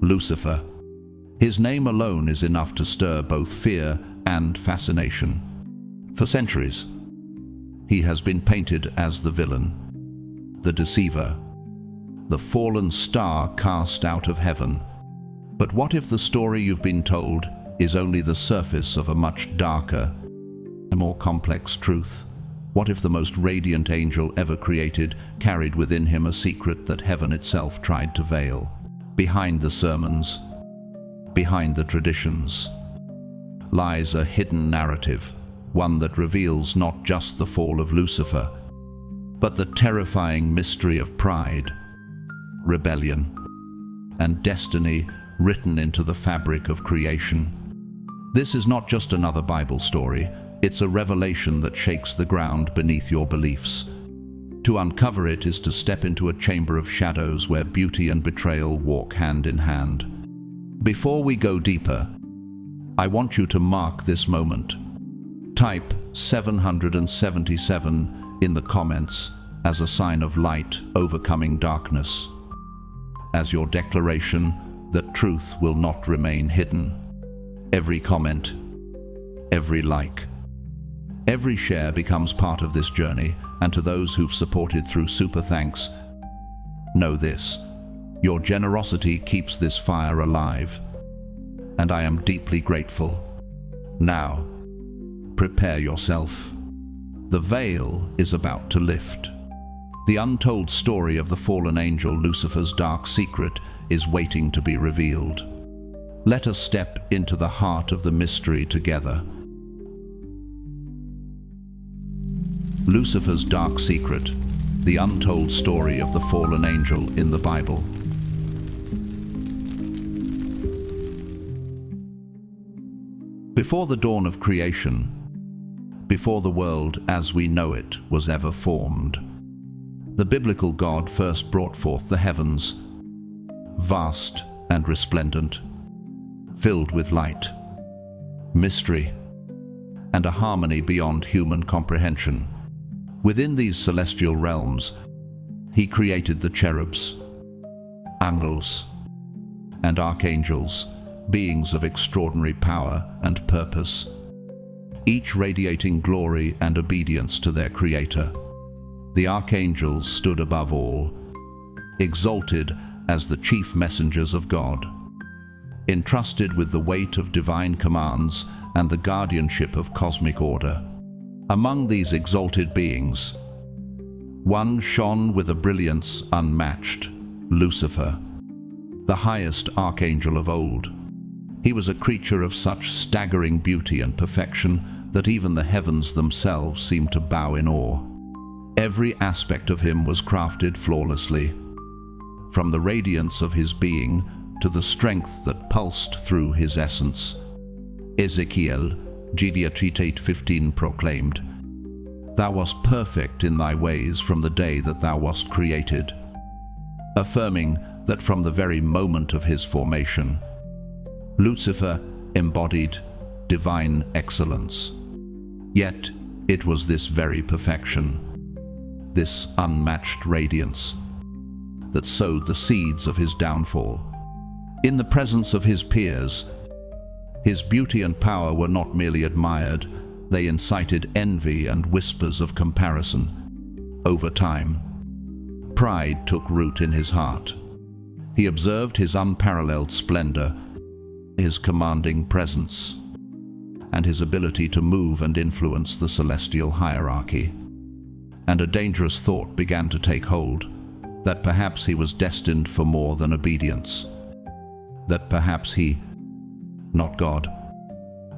Lucifer. His name alone is enough to stir both fear and fascination. For centuries, he has been painted as the villain, the deceiver, the fallen star cast out of heaven. But what if the story you've been told is only the surface of a much darker, a more complex truth? What if the most radiant angel ever created carried within him a secret that heaven itself tried to veil? Behind the sermons, behind the traditions, lies a hidden narrative, one that reveals not just the fall of Lucifer, but the terrifying mystery of pride, rebellion, and destiny written into the fabric of creation. This is not just another Bible story, it's a revelation that shakes the ground beneath your beliefs. To uncover it is to step into a chamber of shadows where beauty and betrayal walk hand in hand. Before we go deeper, I want you to mark this moment. Type 777 in the comments as a sign of light overcoming darkness, as your declaration that truth will not remain hidden. Every comment, every like, every share becomes part of this journey, and to those who've supported through super thanks, know this: your generosity keeps this fire alive, and I am deeply grateful. Now, prepare yourself. The veil is about to lift. The untold story of the fallen angel Lucifer's dark secret is waiting to be revealed. Let us step into the heart of the mystery together. Lucifer's dark secret, the untold story of the fallen angel in the Bible. Before the dawn of creation, before the world as we know it was ever formed, the biblical God first brought forth the heavens, vast and resplendent, filled with light, mystery, and a harmony beyond human comprehension. Within these celestial realms, he created the cherubs, angels, and archangels, beings of extraordinary power and purpose, each radiating glory and obedience to their Creator. The archangels stood above all, exalted as the chief messengers of God, entrusted with the weight of divine commands and the guardianship of cosmic order. Among these exalted beings, one shone with a brilliance unmatched: Lucifer, the highest archangel of old. He was a creature of such staggering beauty and perfection that even the heavens themselves seemed to bow in awe. Every aspect of him was crafted flawlessly, from the radiance of his being to the strength that pulsed through his essence. Ezekiel, Genesis 8:15 proclaimed, "Thou wast perfect in thy ways from the day that thou wast created," affirming that from the very moment of his formation, Lucifer embodied divine excellence. Yet it was this very perfection, this unmatched radiance, that sowed the seeds of his downfall. In the presence of his peers, his beauty and power were not merely admired, they incited envy and whispers of comparison. Over time, pride took root in his heart. He observed his unparalleled splendor, his commanding presence, and his ability to move and influence the celestial hierarchy. And a dangerous thought began to take hold, that perhaps he was destined for more than obedience, that perhaps he, not God,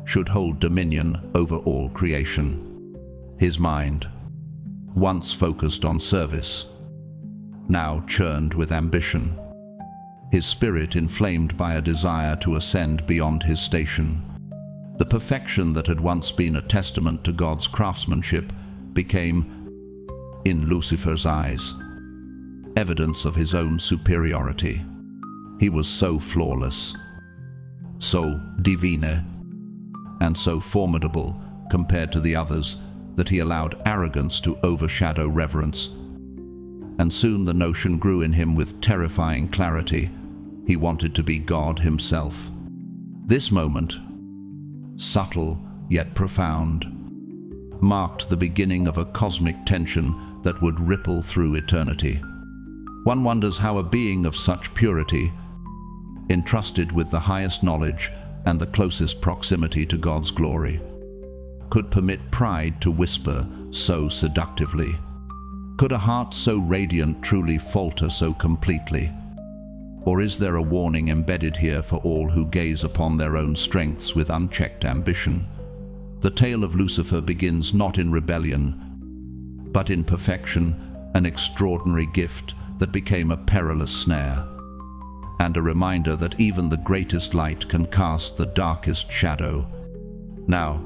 should hold dominion over all creation. His mind, once focused on service, now churned with ambition, his spirit inflamed by a desire to ascend beyond his station. The perfection that had once been a testament to God's craftsmanship became, in Lucifer's eyes, evidence of his own superiority. He was so flawless, so divine, and so formidable compared to the others that he allowed arrogance to overshadow reverence. And soon the notion grew in him with terrifying clarity: He wanted to be God himself. This moment, subtle yet profound, marked the beginning of a cosmic tension that would ripple through eternity. One wonders how a being of such purity, entrusted with the highest knowledge and the closest proximity to God's glory, could permit pride to whisper so seductively. Could a heart so radiant truly falter so completely? Or is there a warning embedded here for all who gaze upon their own strengths with unchecked ambition? The tale of Lucifer begins not in rebellion, but in perfection, an extraordinary gift that became a perilous snare, and a reminder that even the greatest light can cast the darkest shadow. Now,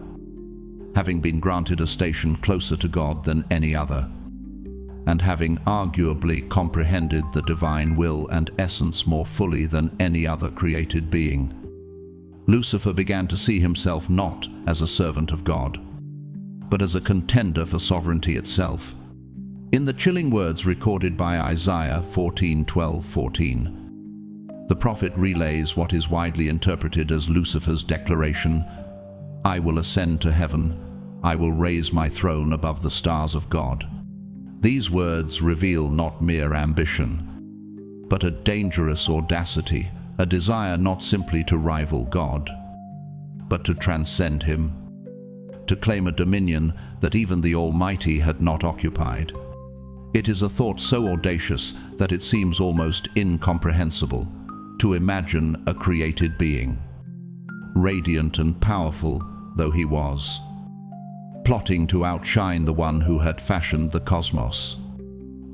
having been granted a station closer to God than any other, and having arguably comprehended the divine will and essence more fully than any other created being, Lucifer began to see himself not as a servant of God, but as a contender for sovereignty itself. In the chilling words recorded by Isaiah 14:12-14, the prophet relays what is widely interpreted as Lucifer's declaration, "I will ascend to heaven, I will raise my throne above the stars of God." These words reveal not mere ambition, but a dangerous audacity, a desire not simply to rival God, but to transcend him, to claim a dominion that even the Almighty had not occupied. It is a thought so audacious that it seems almost incomprehensible to imagine a created being, radiant and powerful though he was, plotting to outshine the one who had fashioned the cosmos.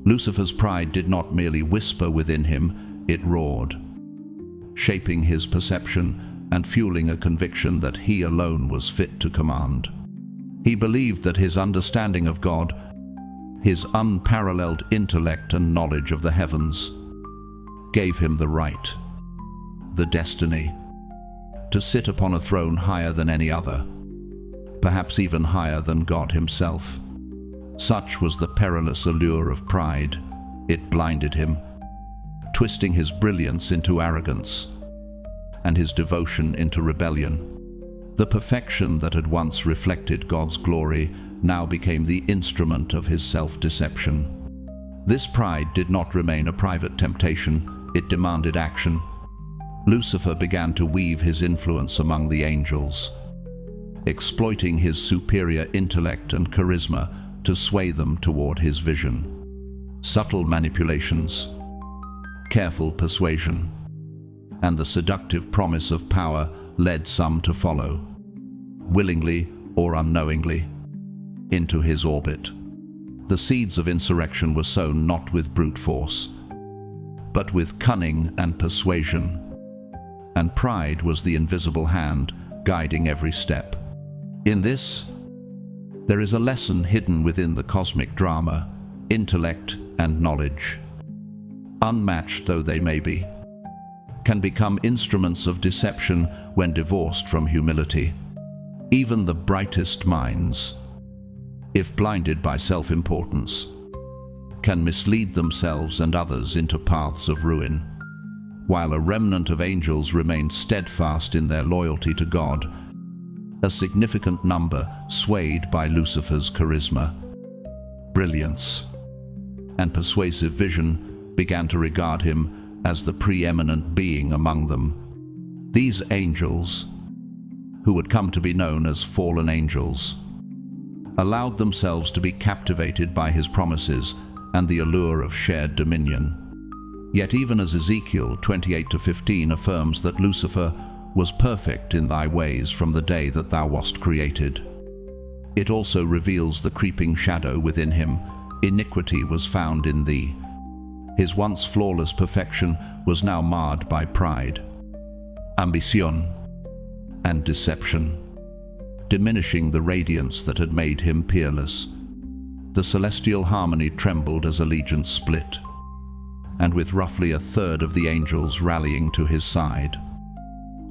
Lucifer's pride did not merely whisper within him, it roared, shaping his perception and fueling a conviction that he alone was fit to command. He believed that his understanding of God, his unparalleled intellect and knowledge of the heavens, gave him the right, the destiny, to sit upon a throne higher than any other, perhaps even higher than God himself. Such was the perilous allure of pride. It blinded him, twisting his brilliance into arrogance and his devotion into rebellion. The perfection that had once reflected God's glory now became the instrument of his self-deception. This pride did not remain a private temptation, it demanded action. Lucifer began to weave his influence among the angels, exploiting his superior intellect and charisma to sway them toward his vision. Subtle manipulations, careful persuasion, and the seductive promise of power led some to follow, willingly or unknowingly, into his orbit. The seeds of insurrection were sown not with brute force, but with cunning and persuasion, and pride was the invisible hand guiding every step. In this, there is a lesson hidden within the cosmic drama: intellect and knowledge, unmatched though they may be, can become instruments of deception when divorced from humility. Even the brightest minds, if blinded by self-importance, can mislead themselves and others into paths of ruin, while a remnant of angels remained steadfast in their loyalty to God. A significant number, swayed by Lucifer's charisma, brilliance, and persuasive vision, began to regard him as the preeminent being among them. These angels, who would come to be known as fallen angels, allowed themselves to be captivated by his promises and the allure of shared dominion. Yet even as Ezekiel 28:15 affirms that Lucifer was perfect in thy ways from the day that thou wast created, it also reveals the creeping shadow within him. Iniquity was found in thee. His once flawless perfection was now marred by pride, ambition, and deception, diminishing the radiance that had made him peerless. The celestial harmony trembled as allegiance split, and with roughly a third of the angels rallying to his side,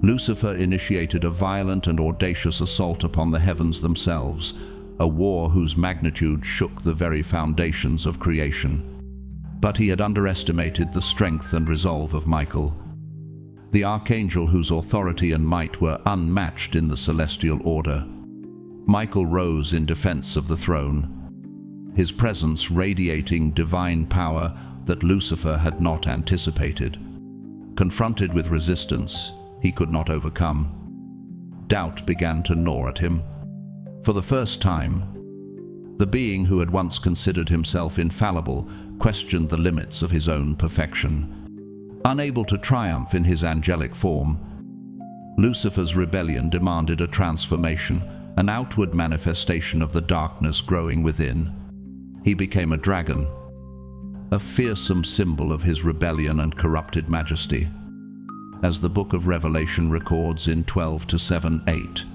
Lucifer initiated a violent and audacious assault upon the heavens themselves, a war whose magnitude shook the very foundations of creation. But he had underestimated the strength and resolve of Michael, the archangel whose authority and might were unmatched in the celestial order. Michael rose in defense of the throne, his presence radiating divine power that Lucifer had not anticipated. Confronted with resistance he could not overcome, doubt began to gnaw at him. For the first time, the being who had once considered himself infallible questioned the limits of his own perfection. Unable to triumph in his angelic form, Lucifer's rebellion demanded a transformation, an outward manifestation of the darkness growing within. He became a dragon, a fearsome symbol of his rebellion and corrupted majesty. As the book of Revelation records in 12:7-8,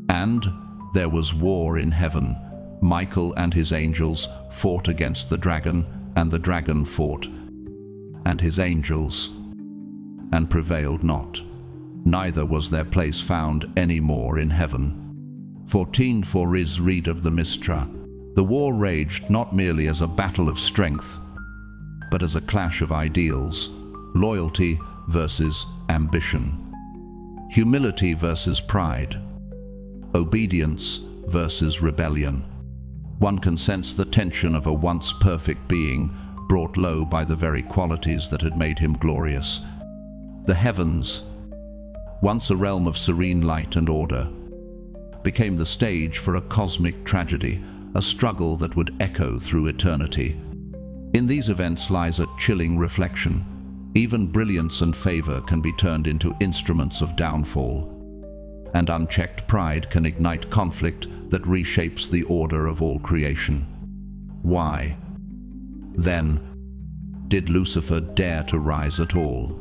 "And there was war in heaven. Michael and his angels fought against the dragon, and the dragon fought, and his angels, and prevailed not. Neither was their place found any more in heaven." 14:4 is read of the Mistra. The war raged not merely as a battle of strength, but as a clash of ideals, loyalty versus ambition, humility versus pride, obedience versus rebellion. One can sense the tension of a once perfect being brought low by the very qualities that had made him glorious. The heavens, once a realm of serene light and order, became the stage for a cosmic tragedy, a struggle that would echo through eternity. In these events lies a chilling reflection. Even brilliance and favor can be turned into instruments of downfall, and unchecked pride can ignite conflict that reshapes the order of all creation. Why, then, did Lucifer dare to rise at all?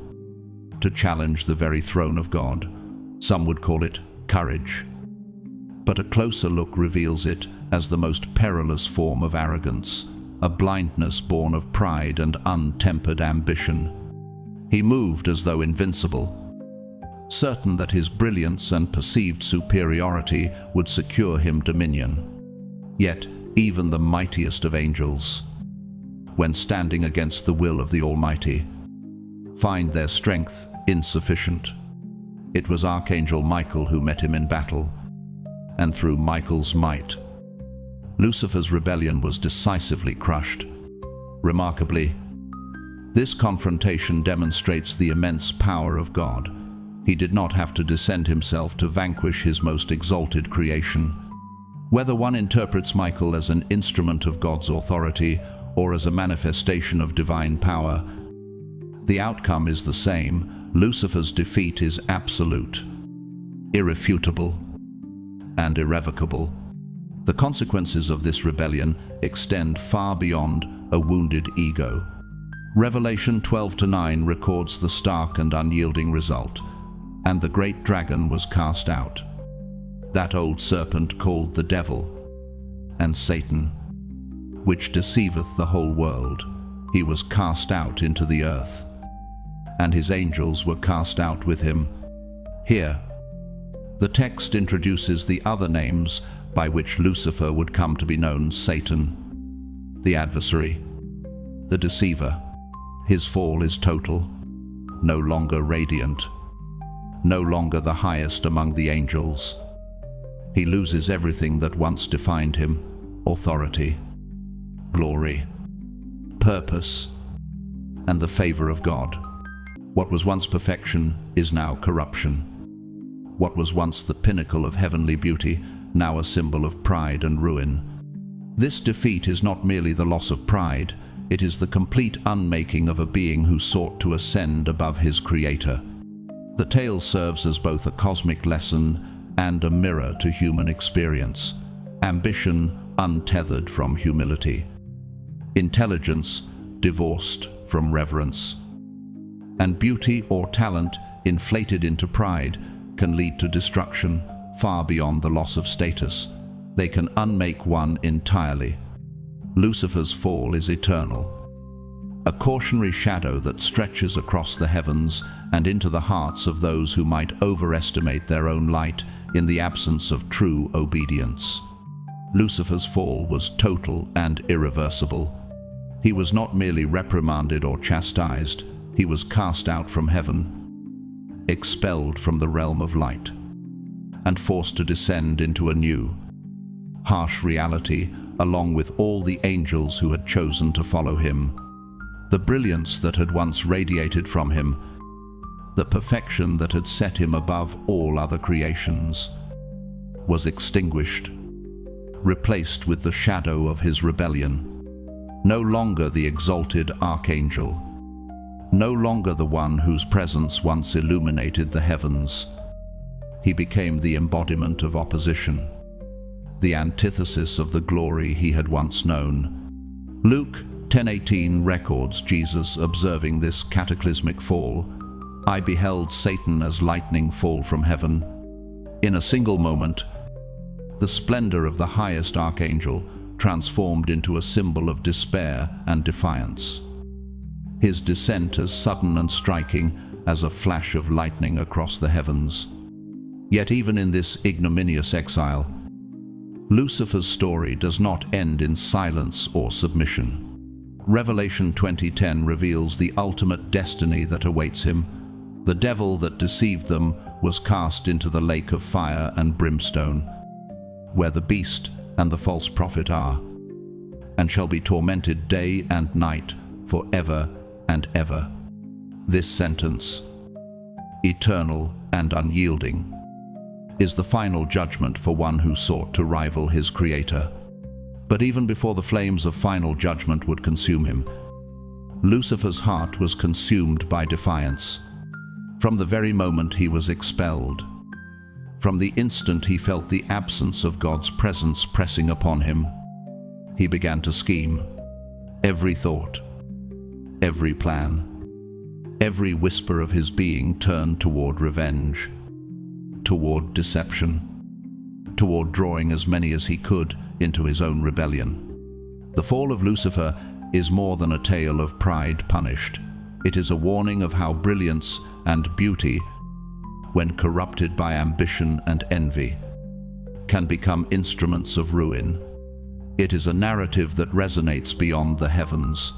To challenge the very throne of God? Some would call it courage, but a closer look reveals it as the most perilous form of arrogance, a blindness born of pride and untempered ambition. He moved as though invincible, certain that his brilliance and perceived superiority would secure him dominion. Yet even the mightiest of angels, when standing against the will of the Almighty, find their strength insufficient. It was Archangel Michael who met him in battle, and through Michael's might, Lucifer's rebellion was decisively crushed. Remarkably, this confrontation demonstrates the immense power of God. He did not have to descend himself to vanquish his most exalted creation. Whether one interprets Michael as an instrument of God's authority or as a manifestation of divine power, the outcome is the same. Lucifer's defeat is absolute, irrefutable, and irrevocable. The consequences of this rebellion extend far beyond a wounded ego. Revelation 12:9 records the stark and unyielding result. "And the great dragon was cast out, that old serpent called the devil and Satan, which deceiveth the whole world. He was cast out into the earth, and his angels were cast out with him." Here, the text introduces the other names by which Lucifer would come to be known: Satan, the adversary, the deceiver. His fall is total, no longer radiant, no longer the highest among the angels. He loses everything that once defined him: authority, glory, purpose, and the favor of God. What was once perfection is now corruption. What was once the pinnacle of heavenly beauty, now a symbol of pride and ruin. This defeat is not merely the loss of pride, it is the complete unmaking of a being who sought to ascend above his Creator. The tale serves as both a cosmic lesson and a mirror to human experience. Ambition untethered from humility, intelligence divorced from reverence, and beauty or talent inflated into pride can lead to destruction far beyond the loss of status. They can unmake one entirely. Lucifer's fall is eternal, a cautionary shadow that stretches across the heavens and into the hearts of those who might overestimate their own light in the absence of true obedience. Lucifer's fall was total and irreversible. He was not merely reprimanded or chastised, he was cast out from heaven. expelled from the realm of light, and forced to descend into a new, harsh reality along with all the angels who had chosen to follow him. The brilliance that had once radiated from him, the perfection that had set him above all other creations, was extinguished, replaced with the shadow of his rebellion. No longer the exalted archangel, no longer the one whose presence once illuminated the heavens. He became the embodiment of opposition, the antithesis of the glory he had once known. Luke 10:18 records Jesus observing this cataclysmic fall. "I beheld Satan as lightning fall from heaven." In a single moment, the splendor of the highest archangel transformed into a symbol of despair and defiance. His descent as sudden and striking as a flash of lightning across the heavens. Yet even in this ignominious exile, Lucifer's story does not end in silence or submission. Revelation 20:10 reveals the ultimate destiny that awaits him. The devil that deceived them was cast into the lake of fire and brimstone, where the beast and the false prophet are, and shall be tormented day and night forever and ever. This sentence, eternal and unyielding, is the final judgment for one who sought to rival his Creator. But even before the flames of final judgment would consume him, Lucifer's heart was consumed by defiance. From the very moment he was expelled, from the instant he felt the absence of God's presence pressing upon him, he began to scheme. Every thought, every plan, every whisper of his being turned toward revenge, toward deception, toward drawing as many as he could into his own rebellion. The fall of Lucifer is more than a tale of pride punished. It is a warning of how brilliance and beauty, when corrupted by ambition and envy, can become instruments of ruin. It is a narrative that resonates beyond the heavens,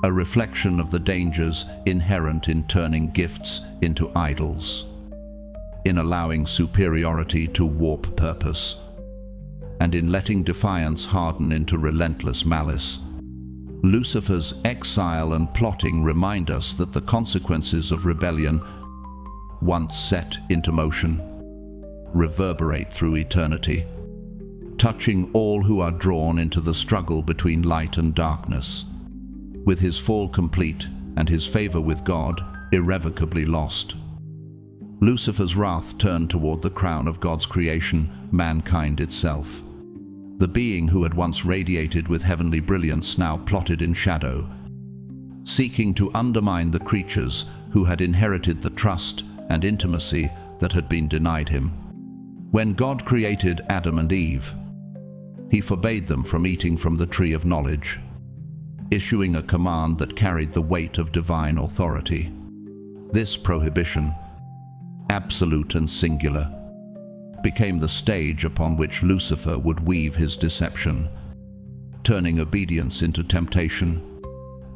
a reflection of the dangers inherent in turning gifts into idols, in allowing superiority to warp purpose, and in letting defiance harden into relentless malice. Lucifer's exile and plotting remind us that the consequences of rebellion, once set into motion, reverberate through eternity, touching all who are drawn into the struggle between light and darkness. With his fall complete and his favor with God irrevocably lost, Lucifer's wrath turned toward the crown of God's creation, mankind itself. The being who had once radiated with heavenly brilliance now plotted in shadow, seeking to undermine the creatures who had inherited the trust and intimacy that had been denied him. When God created Adam and Eve, he forbade them from eating from the tree of knowledge, issuing a command that carried the weight of divine authority. This prohibition, absolute and singular, became the stage upon which Lucifer would weave his deception, turning obedience into temptation,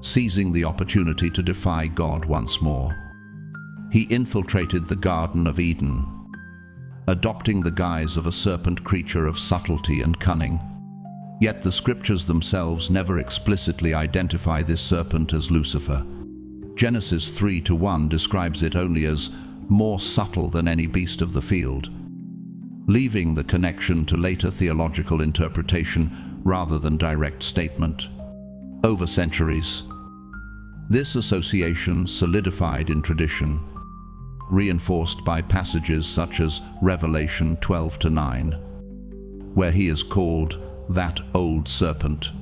seizing the opportunity to defy God once more. He infiltrated the Garden of Eden, adopting the guise of a serpent creature of subtlety and cunning. Yet the scriptures themselves never explicitly identify this serpent as Lucifer. Genesis 3:1 describes it only as more subtle than any beast of the field, leaving the connection to later theological interpretation rather than direct statement. Over centuries, this association solidified in tradition, reinforced by passages such as Revelation 12:9, where he is called that old serpent,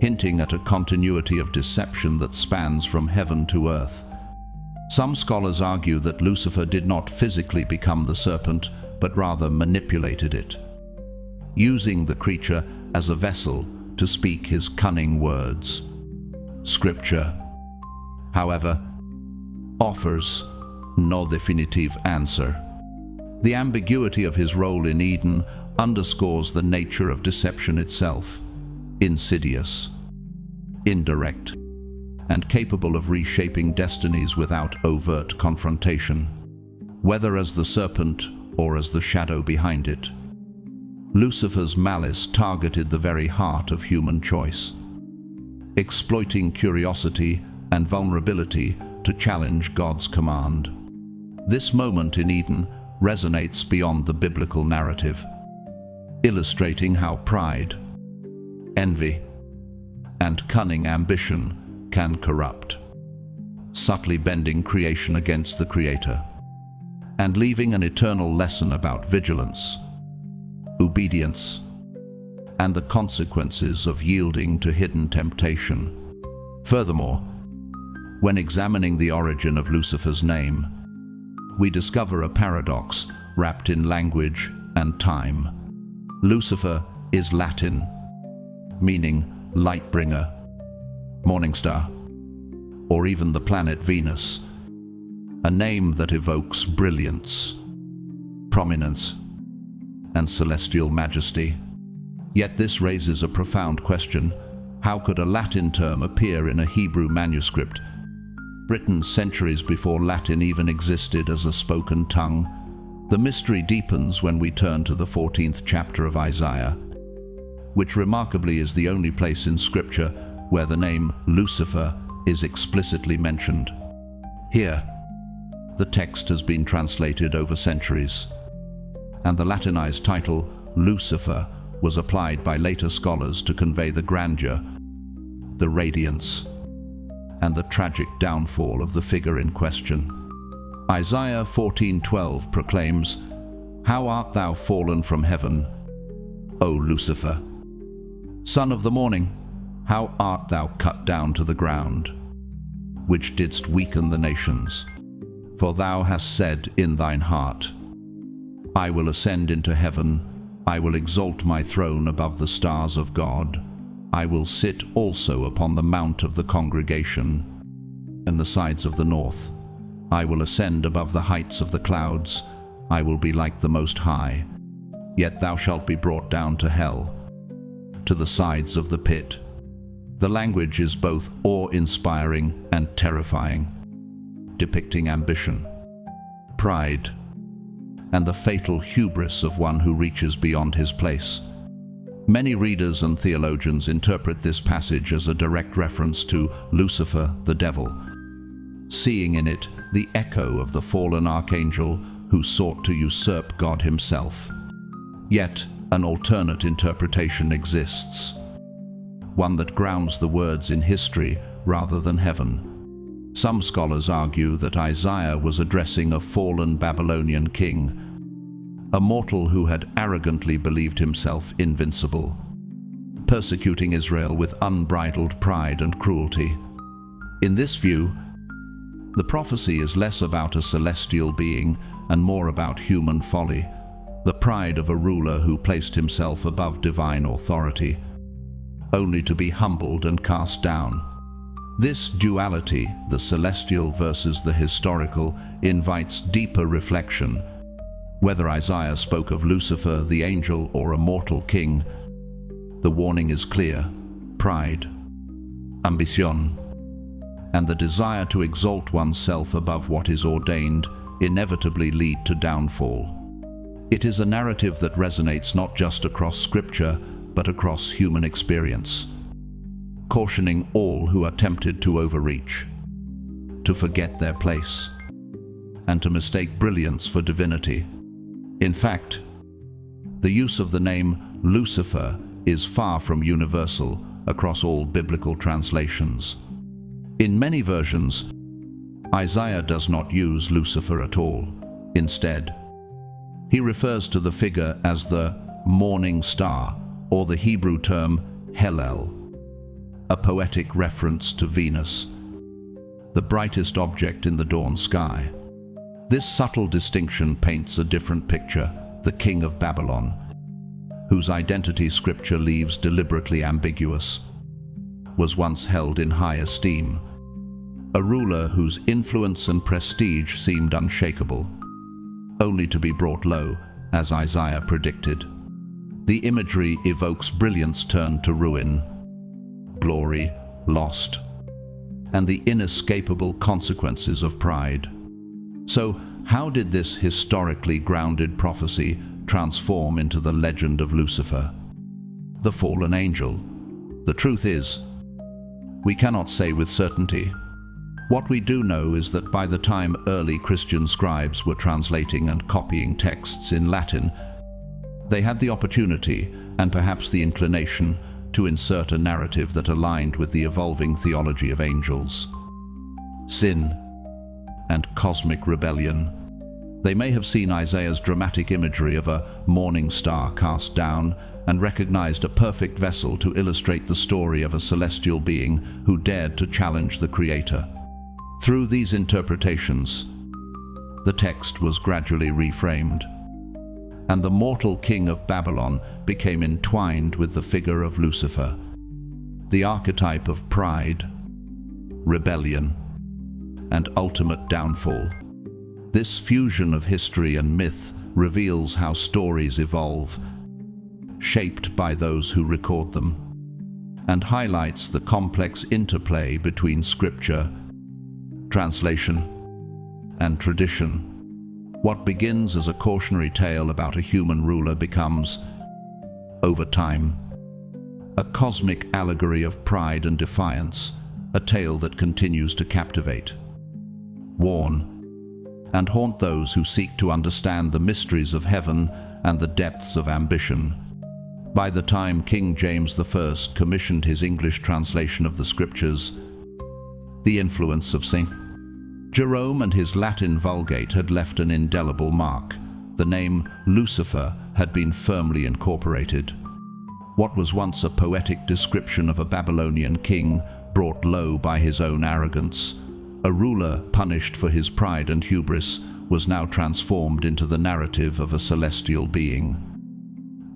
hinting at a continuity of deception that spans from heaven to earth. Some scholars argue that Lucifer did not physically become the serpent, but rather manipulated it, using the creature as a vessel to speak his cunning words. Scripture, however, offers no definitive answer. The ambiguity of his role in Eden underscores the nature of deception itself: insidious, indirect, and capable of reshaping destinies without overt confrontation, whether as the serpent or as the shadow behind it. Lucifer's malice targeted the very heart of human choice, exploiting curiosity and vulnerability to challenge God's command. This moment in Eden resonates beyond the biblical narrative, illustrating how pride, envy, and cunning ambition can corrupt, subtly bending creation against the Creator, and leaving an eternal lesson about vigilance, obedience, and the consequences of yielding to hidden temptation. Furthermore, when examining the origin of Lucifer's name, we discover a paradox wrapped in language and time. Lucifer is Latin, meaning light bringer, morning star, or even the planet Venus, a name that evokes brilliance, prominence, and celestial majesty. Yet this raises a profound question: how could a Latin term appear in a Hebrew manuscript, written centuries before Latin even existed as a spoken tongue? The mystery deepens when we turn to the 14th chapter of Isaiah, which remarkably is the only place in Scripture where the name Lucifer is explicitly mentioned. Here, the text has been translated over centuries, and the Latinized title Lucifer was applied by later scholars to convey the grandeur, the radiance, and the tragic downfall of the figure in question. Isaiah 14:12 proclaims, "How art thou fallen from heaven, O Lucifer? Son of the morning, how art thou cut down to the ground, which didst weaken the nations? For thou hast said in thine heart, I will ascend into heaven, I will exalt my throne above the stars of God. I will sit also upon the mount of the congregation in the sides of the north. I will ascend above the heights of the clouds. I will be like the Most High. Yet thou shalt be brought down to hell, to the sides of the pit." The language is both awe-inspiring and terrifying, depicting ambition, pride, and the fatal hubris of one who reaches beyond his place. Many readers and theologians interpret this passage as a direct reference to Lucifer, the devil, seeing in it the echo of the fallen archangel who sought to usurp God himself. Yet, an alternate interpretation exists, one that grounds the words in history rather than heaven. Some scholars argue that Isaiah was addressing a fallen Babylonian king, a mortal who had arrogantly believed himself invincible, persecuting Israel with unbridled pride and cruelty. In this view, the prophecy is less about a celestial being and more about human folly, the pride of a ruler who placed himself above divine authority, only to be humbled and cast down. This duality, the celestial versus the historical, invites deeper reflection. Whether Isaiah spoke of Lucifer, the angel, or a mortal king, the warning is clear: pride, ambition, and the desire to exalt oneself above what is ordained inevitably lead to downfall. It is a narrative that resonates not just across Scripture, but across human experience, cautioning all who are tempted to overreach, to forget their place, and to mistake brilliance for divinity. In fact, the use of the name Lucifer is far from universal across all biblical translations. In many versions, Isaiah does not use Lucifer at all. Instead, he refers to the figure as the morning star, or the Hebrew term Hellel, a poetic reference to Venus, the brightest object in the dawn sky. This subtle distinction paints a different picture: the king of Babylon, whose identity Scripture leaves deliberately ambiguous, was once held in high esteem, a ruler whose influence and prestige seemed unshakable, only to be brought low, as Isaiah predicted. The imagery evokes brilliance turned to ruin, glory lost, and the inescapable consequences of pride. So, how did this historically grounded prophecy transform into the legend of Lucifer, the fallen angel? The truth is, we cannot say with certainty. What we do know is that by the time early Christian scribes were translating and copying texts in Latin, they had the opportunity, and perhaps the inclination, to insert a narrative that aligned with the evolving theology of angels, sin, and cosmic rebellion. They may have seen Isaiah's dramatic imagery of a morning star cast down and recognized a perfect vessel to illustrate the story of a celestial being who dared to challenge the Creator. Through these interpretations, the text was gradually reframed, and the mortal king of Babylon became entwined with the figure of Lucifer, the archetype of pride, rebellion, and ultimate downfall. This fusion of history and myth reveals how stories evolve, shaped by those who record them, and highlights the complex interplay between scripture, translation, and tradition. What begins as a cautionary tale about a human ruler becomes, over time, a cosmic allegory of pride and defiance, a tale that continues to captivate, warn, and haunt those who seek to understand the mysteries of heaven and the depths of ambition. By the time King James I commissioned his English translation of the Scriptures, the influence of St. Jerome and his Latin Vulgate had left an indelible mark. The name Lucifer had been firmly incorporated. What was once a poetic description of a Babylonian king brought low by his own arrogance, a ruler punished for his pride and hubris, was now transformed into the narrative of a celestial being,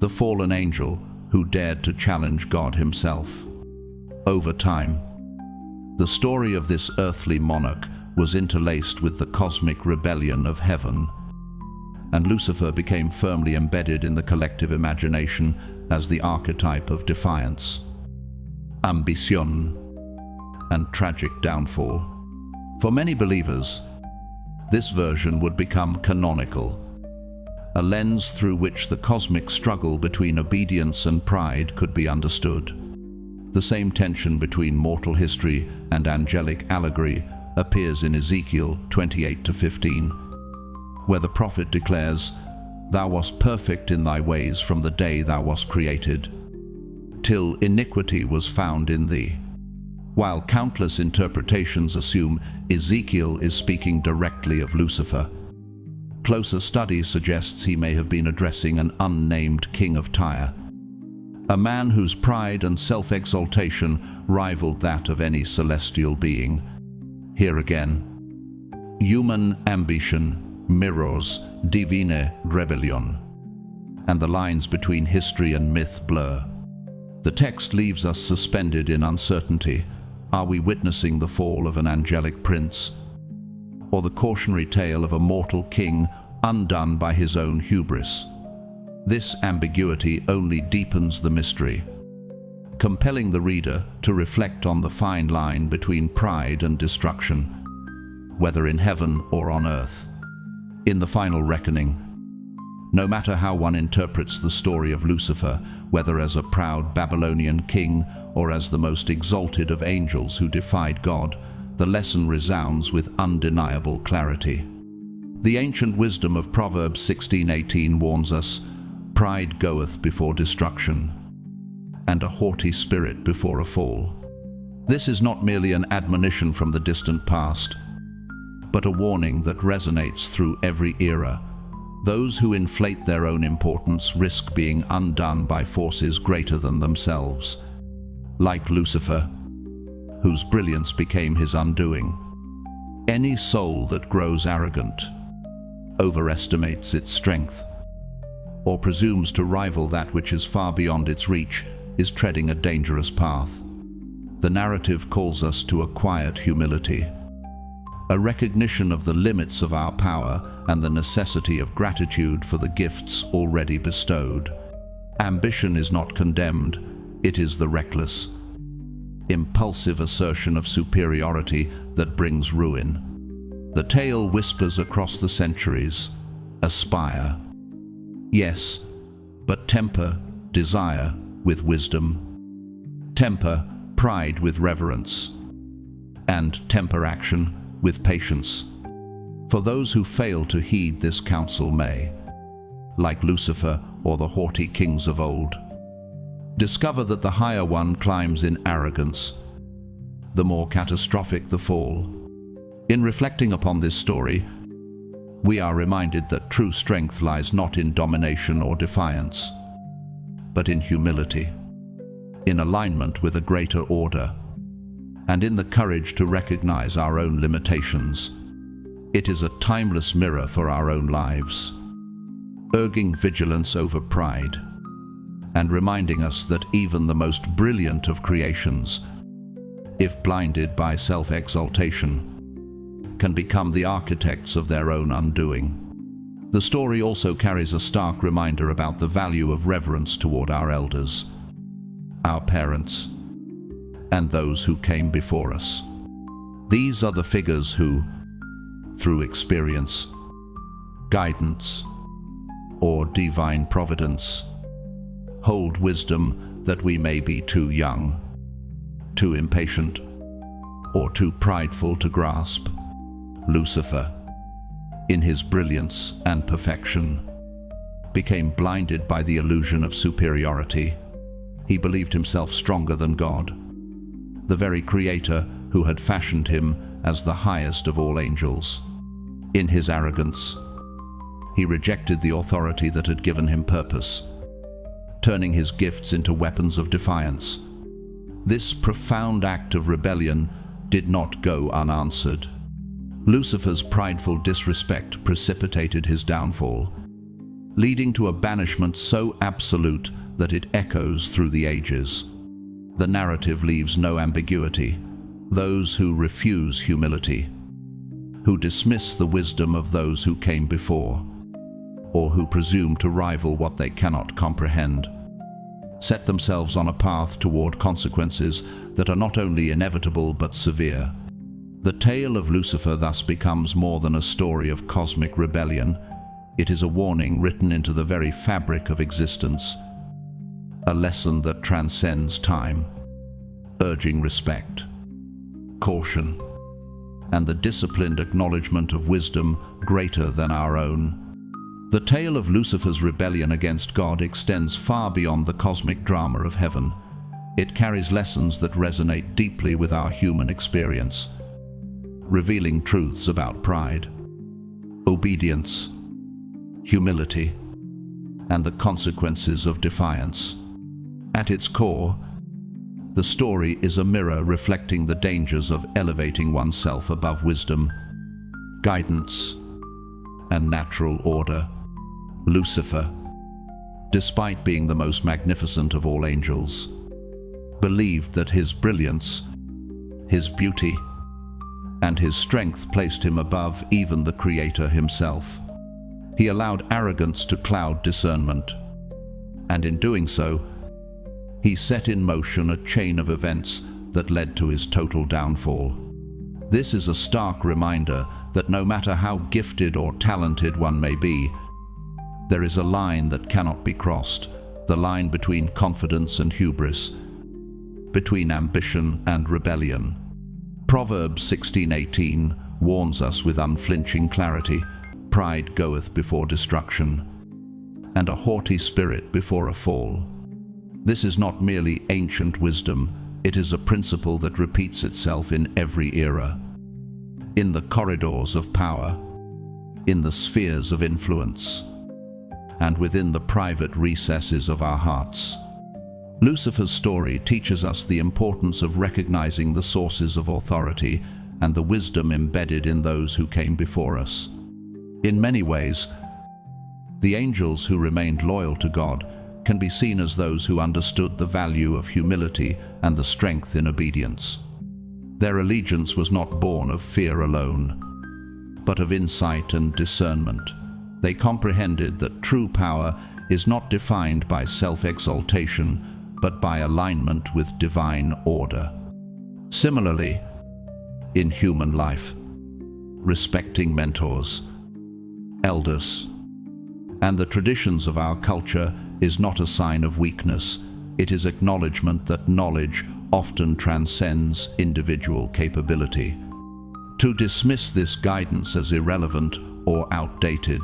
the fallen angel who dared to challenge God himself. Over time, the story of this earthly monarch was interlaced with the cosmic rebellion of heaven, and Lucifer became firmly embedded in the collective imagination as the archetype of defiance, ambition, and tragic downfall. For many believers, this version would become canonical, a lens through which the cosmic struggle between obedience and pride could be understood. The same tension between mortal history and angelic allegory appears in Ezekiel 28-15, where the prophet declares, "Thou wast perfect in thy ways from the day thou wast created, till iniquity was found in thee." While countless interpretations assume Ezekiel is speaking directly of Lucifer, closer study suggests he may have been addressing an unnamed king of Tyre, a man whose pride and self-exaltation rivaled that of any celestial being. Here again, human ambition mirrors divine rebellion, and the lines between history and myth blur. The text leaves us suspended in uncertainty. Are we witnessing the fall of an angelic prince, or the cautionary tale of a mortal king undone by his own hubris? This ambiguity only deepens the mystery, compelling the reader to reflect on the fine line between pride and destruction, whether in heaven or on earth. In the final reckoning, no matter how one interprets the story of Lucifer, whether as a proud Babylonian king or as the most exalted of angels who defied God, the lesson resounds with undeniable clarity. The ancient wisdom of Proverbs 16:18 warns us, "Pride goeth before destruction, and a haughty spirit before a fall." This is not merely an admonition from the distant past, but a warning that resonates through every era. Those who inflate their own importance risk being undone by forces greater than themselves, like Lucifer, whose brilliance became his undoing. Any soul that grows arrogant, overestimates its strength, or presumes to rival that which is far beyond its reach is treading a dangerous path. The narrative calls us to a quiet humility, a recognition of the limits of our power and the necessity of gratitude for the gifts already bestowed. Ambition is not condemned, it is the reckless, impulsive assertion of superiority that brings ruin. The tale whispers across the centuries, aspire. Yes, but temper desire with wisdom. Temper pride with reverence. And temper action with patience. For those who fail to heed this counsel may, like Lucifer or the haughty kings of old, discover that the higher one climbs in arrogance, the more catastrophic the fall. In reflecting upon this story, we are reminded that true strength lies not in domination or defiance, but in humility, in alignment with a greater order, and in the courage to recognize our own limitations. It is a timeless mirror for our own lives, urging vigilance over pride, and reminding us that even the most brilliant of creations, if blinded by self-exaltation, can become the architects of their own undoing. The story also carries a stark reminder about the value of reverence toward our elders, our parents, and those who came before us. These are the figures who, through experience, guidance, or divine providence, hold wisdom that we may be too young, too impatient, or too prideful to grasp. Lucifer, in his brilliance and perfection, became blinded by the illusion of superiority. He believed himself stronger than God, the very Creator who had fashioned him as the highest of all angels. In his arrogance, he rejected the authority that had given him purpose, turning his gifts into weapons of defiance. This profound act of rebellion did not go unanswered. Lucifer's prideful disrespect precipitated his downfall, leading to a banishment so absolute that it echoes through the ages. The narrative leaves no ambiguity. Those who refuse humility, who dismiss the wisdom of those who came before, or who presume to rival what they cannot comprehend, set themselves on a path toward consequences that are not only inevitable but severe. The tale of Lucifer thus becomes more than a story of cosmic rebellion. It is a warning written into the very fabric of existence, a lesson that transcends time, urging respect, caution, and the disciplined acknowledgement of wisdom greater than our own. The tale of Lucifer's rebellion against God extends far beyond the cosmic drama of heaven. It carries lessons that resonate deeply with our human experience, revealing truths about pride, obedience, humility, and the consequences of defiance. At its core, the story is a mirror reflecting the dangers of elevating oneself above wisdom, guidance, and natural order. Lucifer, despite being the most magnificent of all angels, believed that his brilliance, his beauty, and his strength placed him above even the Creator himself. He allowed arrogance to cloud discernment, and in doing so, he set in motion a chain of events that led to his total downfall. This is a stark reminder that no matter how gifted or talented one may be, there is a line that cannot be crossed, the line between confidence and hubris, between ambition and rebellion. Proverbs 16:18 warns us with unflinching clarity, "Pride goeth before destruction, and a haughty spirit before a fall." This is not merely ancient wisdom, it is a principle that repeats itself in every era. In the corridors of power, in the spheres of influence, and within the private recesses of our hearts. Lucifer's story teaches us the importance of recognizing the sources of authority and the wisdom embedded in those who came before us. In many ways, the angels who remained loyal to God can be seen as those who understood the value of humility and the strength in obedience. Their allegiance was not born of fear alone, but of insight and discernment. They comprehended that true power is not defined by self-exaltation, but by alignment with divine order. Similarly, in human life, respecting mentors, elders, and the traditions of our culture is not a sign of weakness. It is acknowledgement that knowledge often transcends individual capability. To dismiss this guidance as irrelevant or outdated,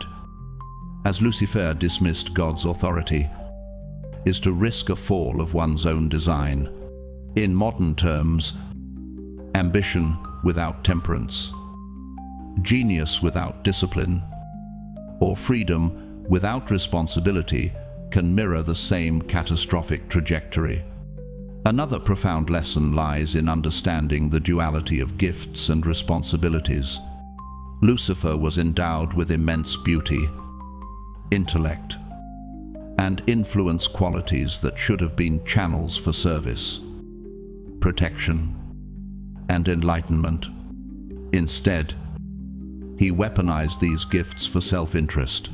as Lucifer dismissed God's authority, is to risk a fall of one's own design. In modern terms, ambition without temperance, genius without discipline, or freedom without responsibility can mirror the same catastrophic trajectory. Another profound lesson lies in understanding the duality of gifts and responsibilities. Lucifer was endowed with immense beauty, intellect, and influence qualities that should have been channels for service, protection, and enlightenment. Instead, he weaponized these gifts for self-interest,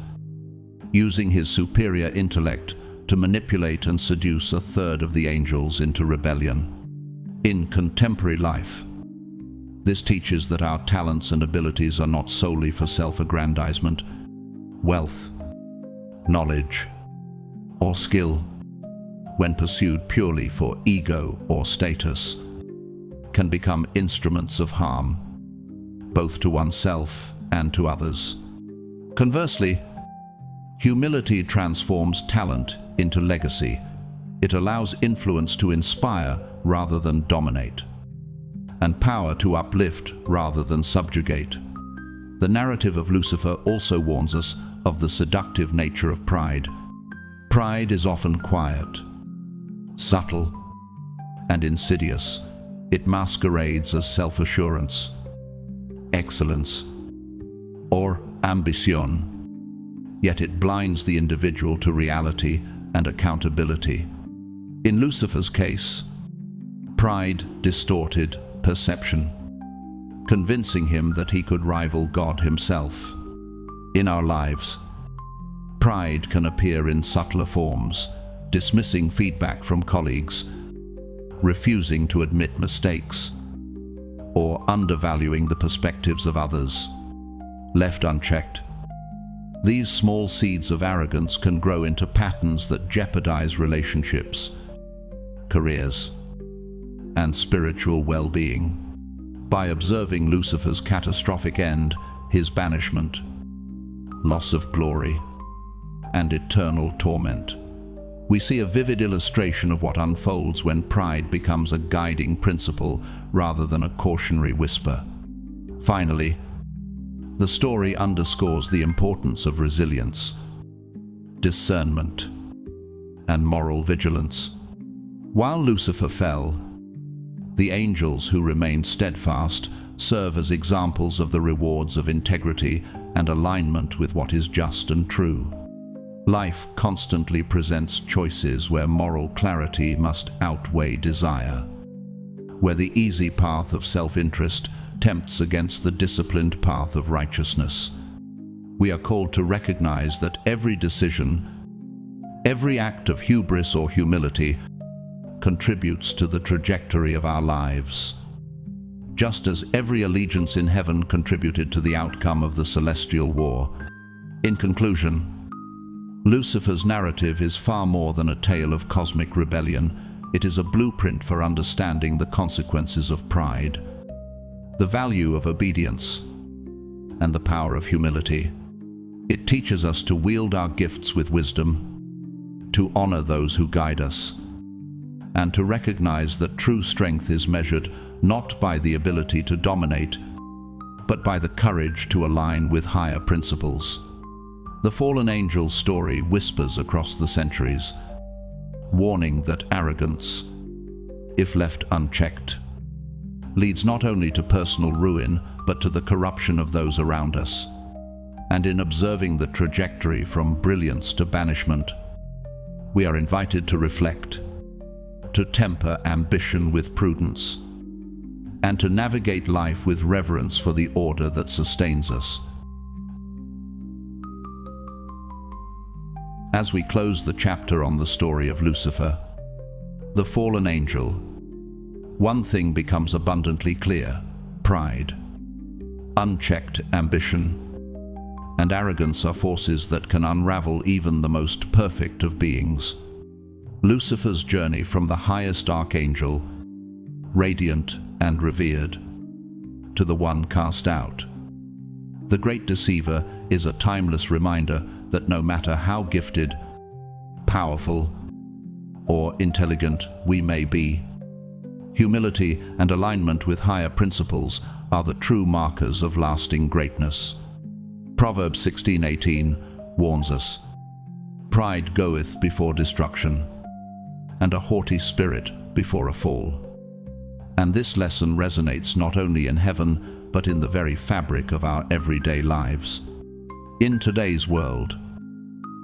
using his superior intellect to manipulate and seduce a third of the angels into rebellion. In contemporary life, this teaches that our talents and abilities are not solely for self-aggrandizement. Wealth, knowledge, or skill, when pursued purely for ego or status, can become instruments of harm, both to oneself and to others. Conversely, humility transforms talent into legacy. It allows influence to inspire rather than dominate, and power to uplift rather than subjugate. The narrative of Lucifer also warns us of the seductive nature of pride. Pride is often quiet, subtle, and insidious. It masquerades as self-assurance, excellence, or ambition, yet it blinds the individual to reality and accountability. In Lucifer's case, pride distorted perception, convincing him that he could rival God himself. In our lives, pride can appear in subtler forms, dismissing feedback from colleagues, refusing to admit mistakes, or undervaluing the perspectives of others. Left unchecked, these small seeds of arrogance can grow into patterns that jeopardize relationships, careers, and spiritual well-being. By observing Lucifer's catastrophic end, his banishment, loss of glory, and eternal torment, we see a vivid illustration of what unfolds when pride becomes a guiding principle rather than a cautionary whisper. Finally, the story underscores the importance of resilience, discernment, and moral vigilance. While Lucifer fell, the angels who remained steadfast serve as examples of the rewards of integrity and alignment with what is just and true. Life constantly presents choices where moral clarity must outweigh desire, where the easy path of self-interest tempts against the disciplined path of righteousness. We are called to recognize that every decision, every act of hubris or humility contributes to the trajectory of our lives, just as every allegiance in heaven contributed to the outcome of the celestial war. In conclusion, Lucifer's narrative is far more than a tale of cosmic rebellion. It is a blueprint for understanding the consequences of pride, the value of obedience, and the power of humility. It teaches us to wield our gifts with wisdom, to honor those who guide us, and to recognize that true strength is measured not by the ability to dominate, but by the courage to align with higher principles. The fallen angel's story whispers across the centuries, warning that arrogance, if left unchecked, leads not only to personal ruin, but to the corruption of those around us. And in observing the trajectory from brilliance to banishment, we are invited to reflect, to temper ambition with prudence, and to navigate life with reverence for the order that sustains us. As we close the chapter on the story of Lucifer, the fallen angel, one thing becomes abundantly clear: pride, unchecked ambition, and arrogance are forces that can unravel even the most perfect of beings. Lucifer's journey from the highest archangel, radiant and revered, to the one cast out. The great deceiver is a timeless reminder that no matter how gifted, powerful, or intelligent we may be, humility and alignment with higher principles are the true markers of lasting greatness. Proverbs 16:18 warns us, "Pride goeth before destruction, and a haughty spirit before a fall." And this lesson resonates not only in heaven, but in the very fabric of our everyday lives. In today's world,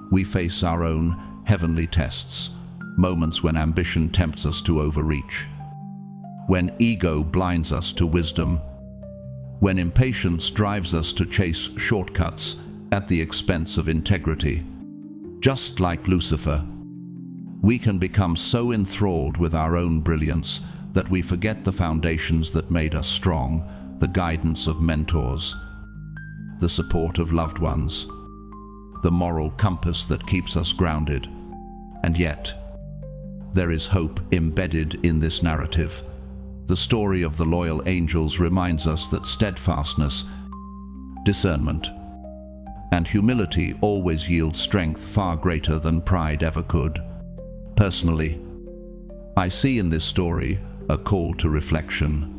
we face our own heavenly tests, moments when ambition tempts us to overreach, when ego blinds us to wisdom, when impatience drives us to chase shortcuts at the expense of integrity. Just like Lucifer, we can become so enthralled with our own brilliance that we forget the foundations that made us strong, the guidance of mentors, the support of loved ones, the moral compass that keeps us grounded. And yet, there is hope embedded in this narrative. The story of the loyal angels reminds us that steadfastness, discernment, and humility always yield strength far greater than pride ever could. Personally, I see in this story a call to reflection.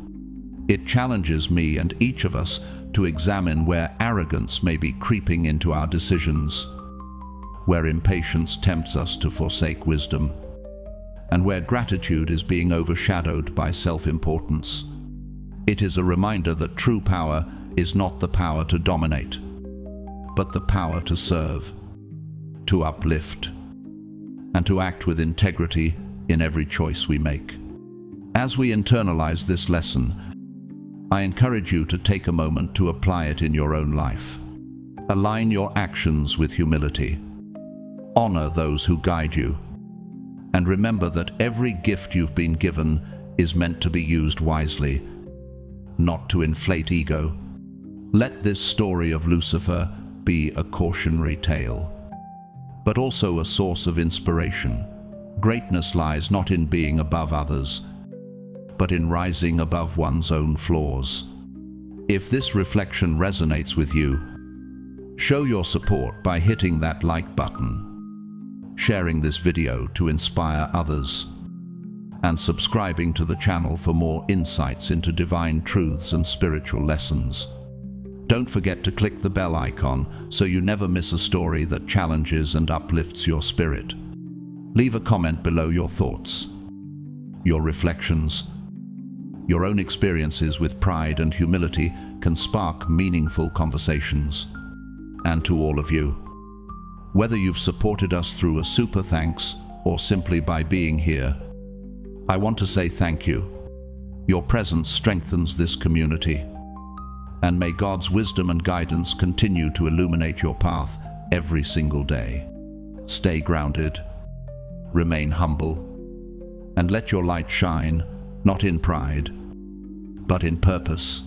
It challenges me and each of us to examine where arrogance may be creeping into our decisions, where impatience tempts us to forsake wisdom, and where gratitude is being overshadowed by self-importance. It is a reminder that true power is not the power to dominate, but the power to serve, to uplift, and to act with integrity in every choice we make. As we internalize this lesson, I encourage you to take a moment to apply it in your own life. Align your actions with humility. Honor those who guide you. And remember that every gift you've been given is meant to be used wisely, not to inflate ego. Let this story of Lucifer be a cautionary tale, but also a source of inspiration. Greatness lies not in being above others, but in rising above one's own flaws. If this reflection resonates with you, show your support by hitting that like button, sharing this video to inspire others, and subscribing to the channel for more insights into divine truths and spiritual lessons. Don't forget to click the bell icon so you never miss a story that challenges and uplifts your spirit. Leave a comment below your thoughts, your reflections. Your own experiences with pride and humility can spark meaningful conversations. And to all of you, whether you've supported us through a super thanks or simply by being here, I want to say thank you. Your presence strengthens this community. And may God's wisdom and guidance continue to illuminate your path every single day. Stay grounded, remain humble, and let your light shine, not in pride, but in purpose.